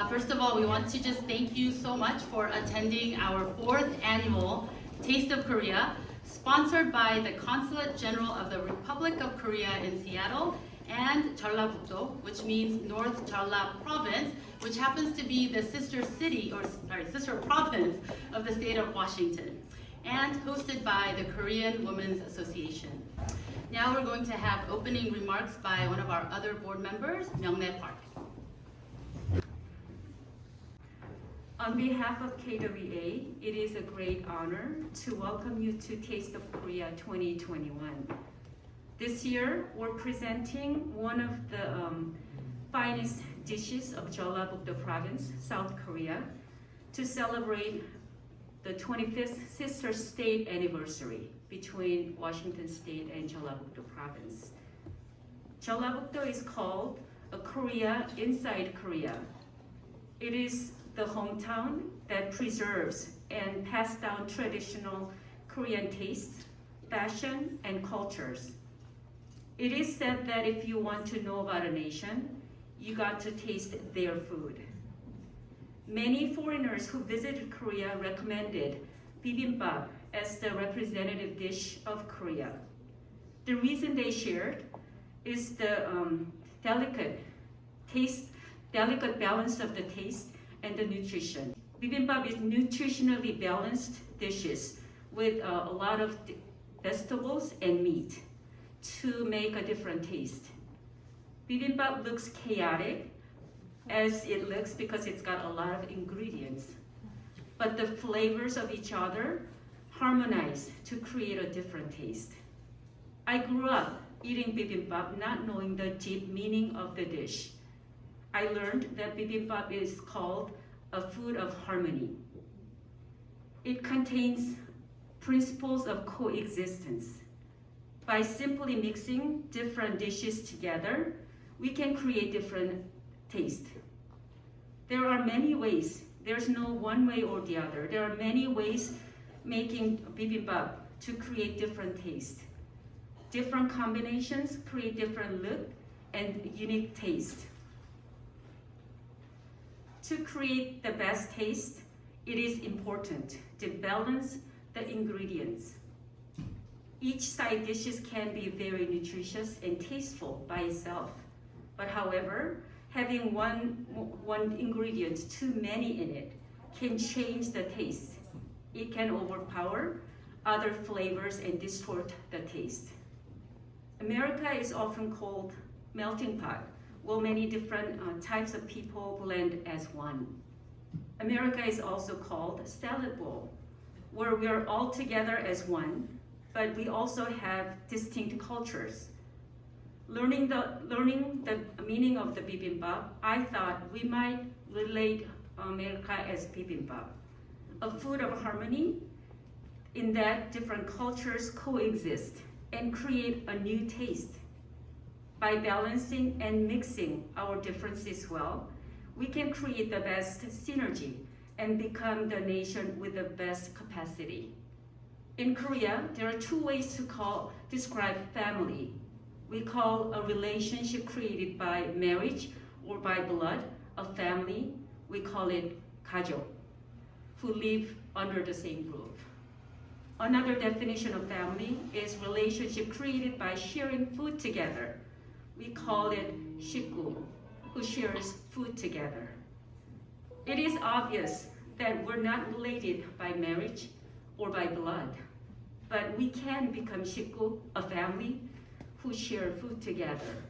First of all, we want to just thank you so much for attending our 4th annual Taste of Korea, sponsored by the Consulate General of the Republic of Korea in Seattle and Jeollabuk-do, which means North Jeolla Province, which happens to be the sister city, or sister province of the state of Washington, and hosted by the Korean Women's Association. Now we're going to have opening remarks by one of our other board members, Myung-nae Park. On behalf of KWA, it is a great honor to welcome you to Taste of Korea 2021. This year, we're presenting one of the finest dishes of Jeollabuk-do Province, South Korea, to celebrate the 25th sister state anniversary between Washington State and Jeollabuk-do Province. Jeollabuk-do is called a Korea inside Korea. It is the hometown that preserves and passes down traditional Korean tastes, fashion, and cultures. It is said that if you want to know about a nation, you got to taste their food. Many foreigners who visited Korea recommended Bibimbap as the representative dish of Korea. The reason they shared is the delicate balance of the taste and the nutrition. Bibimbap is nutritionally balanced dishes with a lot of vegetables and meat to make a different taste. Bibimbap looks chaotic as it looks because it's got a lot of ingredients, but the flavors of each other harmonize to create a different taste. I grew up eating bibimbap not knowing the deep meaning of the dish. I learned that bibimbap is called a food of harmony. It contains principles of coexistence. By simply mixing different dishes together, we can create different taste. There are many ways. There's no one way or the other. There are many ways making bibimbap to create different taste. Different combinations create different look and unique taste. To create the best taste, it is important to balance the ingredients. Each side dishes can be very nutritious and tasteful by itself. But however, having one ingredient too many in it can change the taste. It can overpower other flavors and distort the taste. America is often called melting pot, where many different types of people blend as one. America is also called salad bowl, where we are all together as one, but we also have distinct cultures. Learning the meaning of the bibimbap, I thought we might relate America as bibimbap, a food of harmony in that different cultures coexist and create a new taste. By balancing and mixing our differences well, we can create the best synergy and become the nation with the best capacity. In Korea, there are 2 ways to describe family. We call a relationship created by marriage or by blood a family. We call it 가족, who live under the same roof. Another definition of family is relationship created by sharing food together. We call it 식구, who shares food together. It is obvious that we're not related by marriage or by blood, but we can become 식구, a family, who share food together.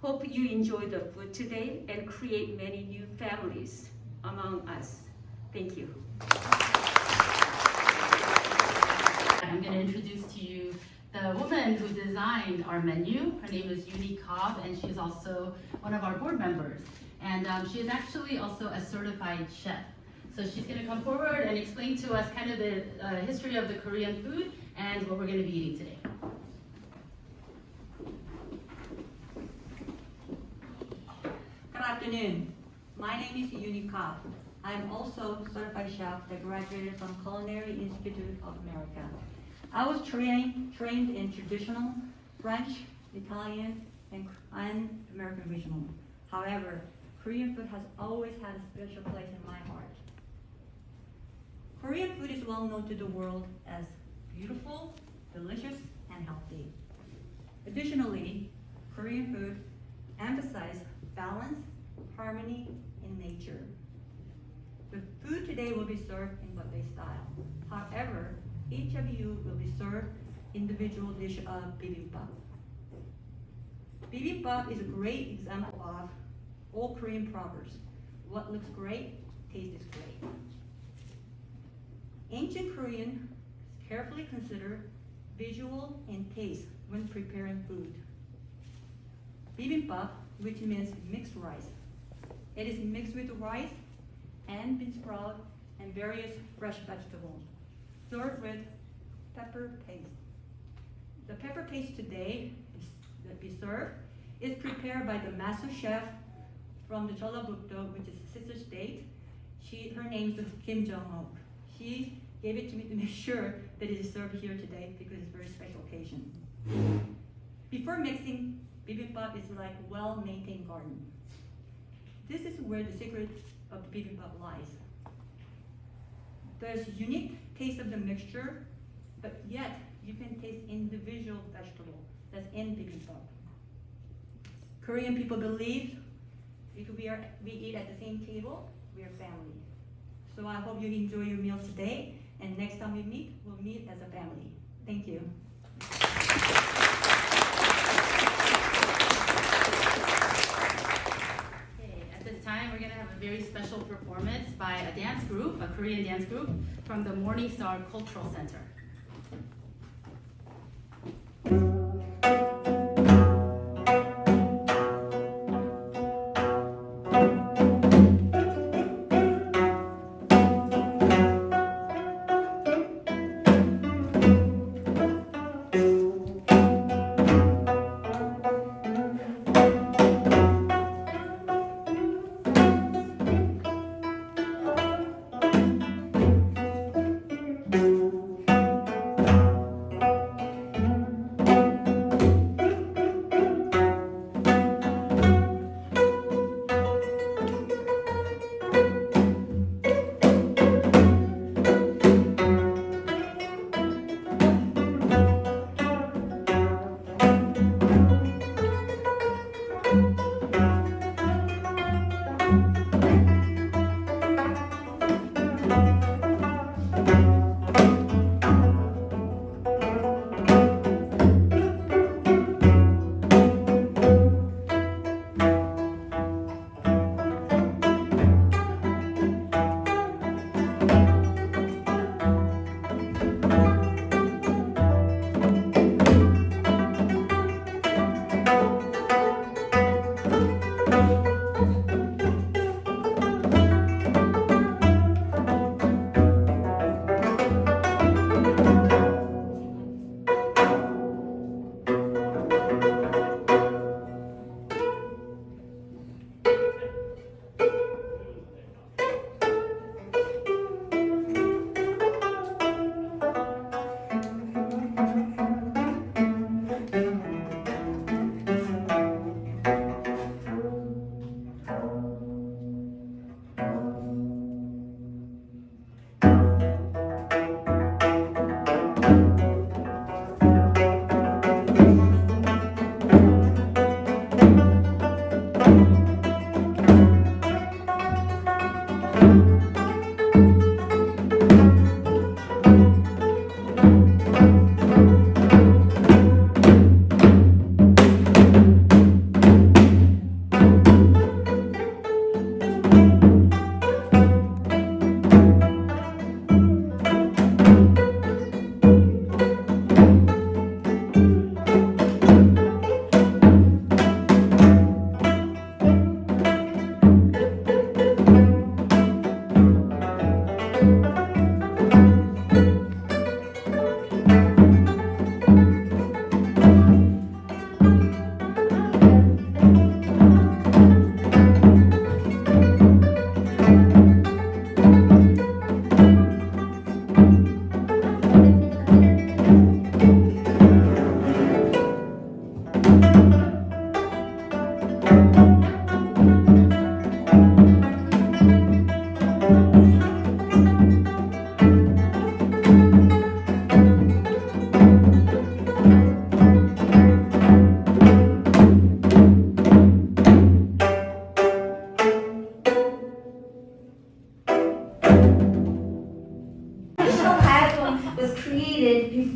Hope you enjoy the food today and create many new families among us. Thank you. I'm going to introduce to you the woman who designed our menu. Her name is Yuni Cobb, and she's also one of our board members. And she is actually also a certified chef. So she's going to come forward and explain to us kind of the history of the Korean food and what we're going to be eating today. Good afternoon. My name is Yuni Cobb. I'm also a certified chef that graduated from Culinary Institute of America. I was trained in traditional French, Italian, and American regional. However, Korean food has always had a special place in my heart. Korean food is well known to the world as beautiful, delicious, and healthy. Additionally, Korean food emphasizes balance, harmony, and nature. The food today will be served in buffet style. However, each of you will be served individual dish of bibimbap. Bibimbap is a great example of all Korean proverbs. What looks great, tastes great. Ancient Korean carefully consider visual and taste when preparing food. Bibimbap, which means mixed rice. It is mixed with rice and bean sprout and various fresh vegetables, served with pepper paste. The pepper paste today that we serve is prepared by the master chef from the Jeollabuk-do, which is sister state. Her name is Kim Jong-ho. She gave it to me to make sure that it is served here today because it's a very special occasion. Before mixing, bibimbap is like a well-maintained garden. This is where the secret of the bibimbap lies. There's unique taste of the mixture, but yet you can taste individual vegetable that's in bibimbap. Korean people believe if we eat at the same table, we are family. So I hope you enjoy your meal today, and next time we meet, we'll meet as a family. Thank you. Okay, at this time, we're going to have a very special performance by a dance group, a Korean dance group from the Morning Star Cultural Center.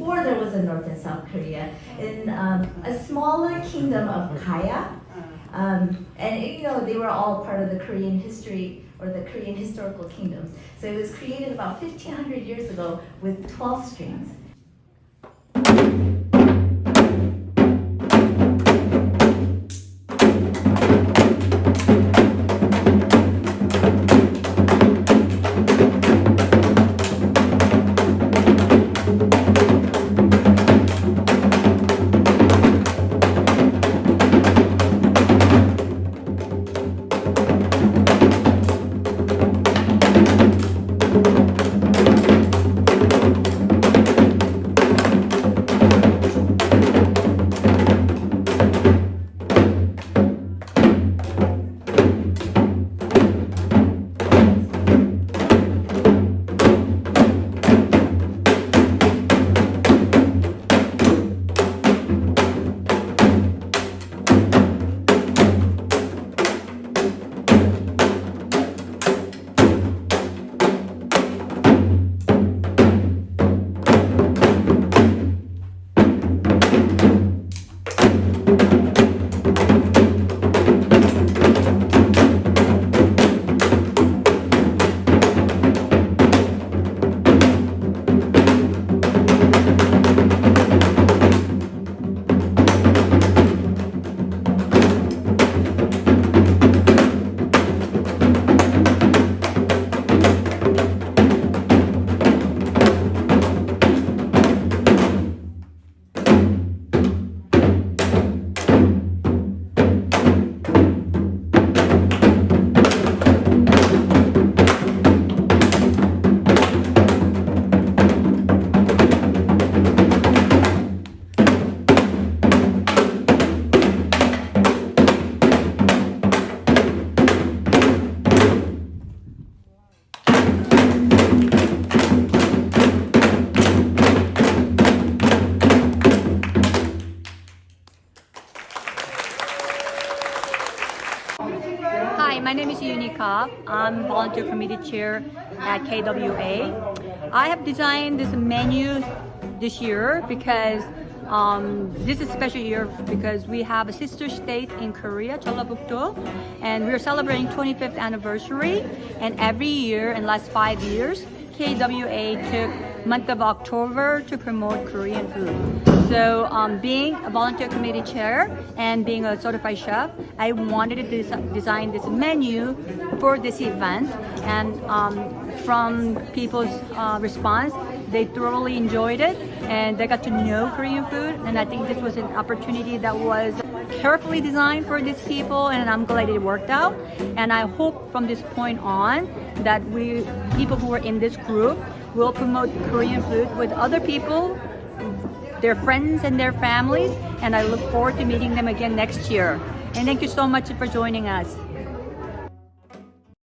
before there was a North and South Korea, in a smaller kingdom of Kaya. And you know, they were all part of the Korean history or the Korean historical kingdoms. So it was created about 1,500 years ago with 12 strings. Hi, my name is Unica. I'm volunteer committee chair at KWA. I have designed this menu this year because this is a special year because we have a sister state in Korea, Jeollabuk-do, and we're celebrating 25th anniversary. And every year in the last 5 years, KWA took month of October to promote Korean food. So being a volunteer committee chair and being a certified chef, I wanted to design this menu for this event. And from people's response, they thoroughly enjoyed it and they got to know Korean food. And I think this was an opportunity that was carefully designed for these people, and I'm glad it worked out. And I hope from this point on that people who are in this group will promote Korean food with other people, their friends and their families, and I look forward to meeting them again next year. And thank you so much for joining us.